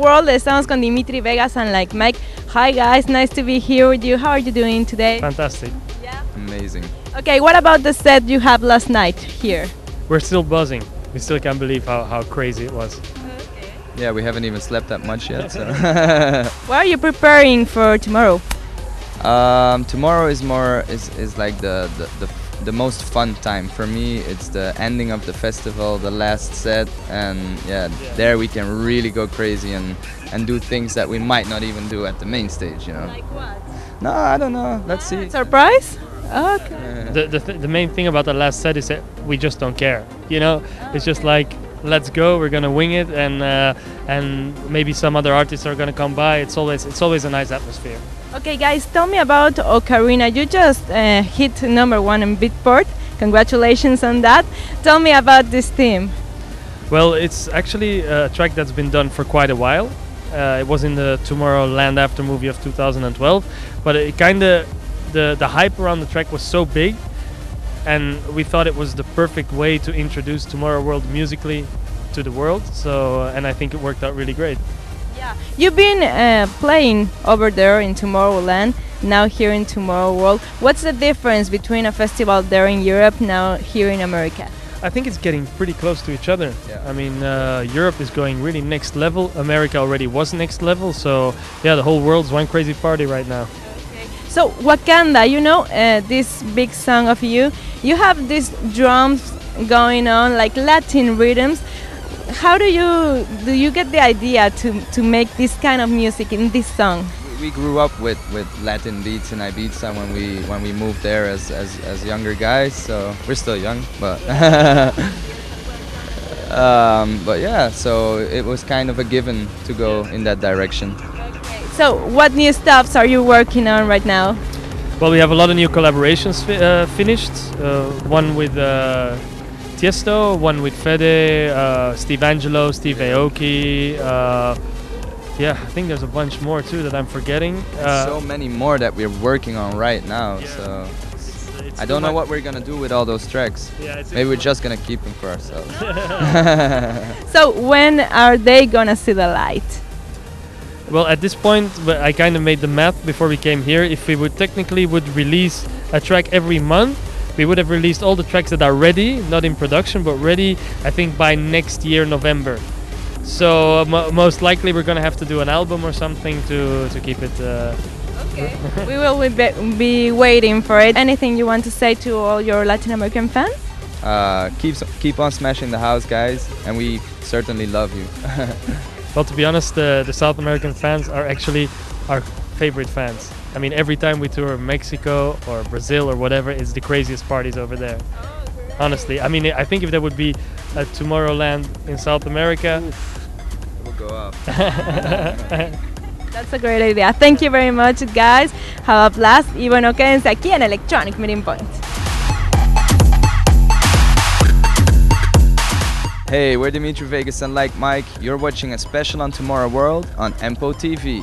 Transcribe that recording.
World. Estamos con Dimitri Vegas and Like Mike. Hi guys, nice to be here with you. How are you doing today? Fantastic. Yeah. Amazing. Okay, what about the set you have last night here? We're still buzzing. We still can't believe how crazy it was. Okay. Yeah, we haven't even slept that much yet. So. What are you preparing for tomorrow? Tomorrow is like the most fun time for me. It's the ending of the festival, the last set, and there we can really go crazy and do things that we might not even do at the main stage, you know. Like what? No, I don't know. Let's see. Surprise? Okay. The main thing about the last set is that we just don't care. You know, it's just like, let's go. We're gonna wing it, and maybe some other artists are gonna come by. It's always a nice atmosphere. Okay, guys, tell me about Ocarina. You just hit #1 in Beatport. Congratulations on that. Tell me about this theme. Well, it's actually a track that's been done for quite a while. It was in the Tomorrowland After movie of 2012, but it the hype around the track was so big, and we thought it was the perfect way to introduce Tomorrow World musically to the world. So, and I think it worked out really great. Yeah, you've been playing over there in Tomorrowland, now here in Tomorrow World. What's the difference between a festival there in Europe, now here in America? I think it's getting pretty close to each other. Yeah. I mean, Europe is going really next level. America already was next level. So, yeah, the whole world's one crazy party right now. So Wakanda, you know, this big song of you, you have these drums going on, like Latin rhythms. How do you get the idea to make this kind of music in this song? We grew up with Latin beats in Ibiza when we moved there as younger guys. So we're still young, but but yeah. So it was kind of a given to go in that direction. So what new stuffs are you working on right now? Well, we have a lot of new collaborations finished. One with Tiesto, one with Fede, Steve Angelo, Steve Aoki. Yeah, I think there's a bunch more too that I'm forgetting. So many more that we're working on right now. Yeah. So It's I don't know what we're gonna do with all those tracks. Yeah, Maybe we're just gonna keep them for ourselves. So when are they gonna see the light? Well, at this point, I kind of made the math before we came here. If we would technically release a track every month, we would have released all the tracks that are ready, not in production, but ready, I think, by next year, November. So most likely we're going to have to do an album or something to keep it... Okay. We will be waiting for it. Anything you want to say to all your Latin American fans? Keep on smashing the house, guys, and we certainly love you. Well, to be honest, the South American fans are actually our favorite fans. I mean, every time we tour Mexico or Brazil or whatever, it's the craziest parties over there. Honestly, I mean, I think if there would be a Tomorrowland in South America, It will go up. That's a great idea. Thank you very much, guys. Have a blast. Y bueno, quédense aquí en Electronic Meeting Point. Hey, we're Dimitri Vegas and Like Mike. You're watching a special on Tomorrow World on EMPO TV.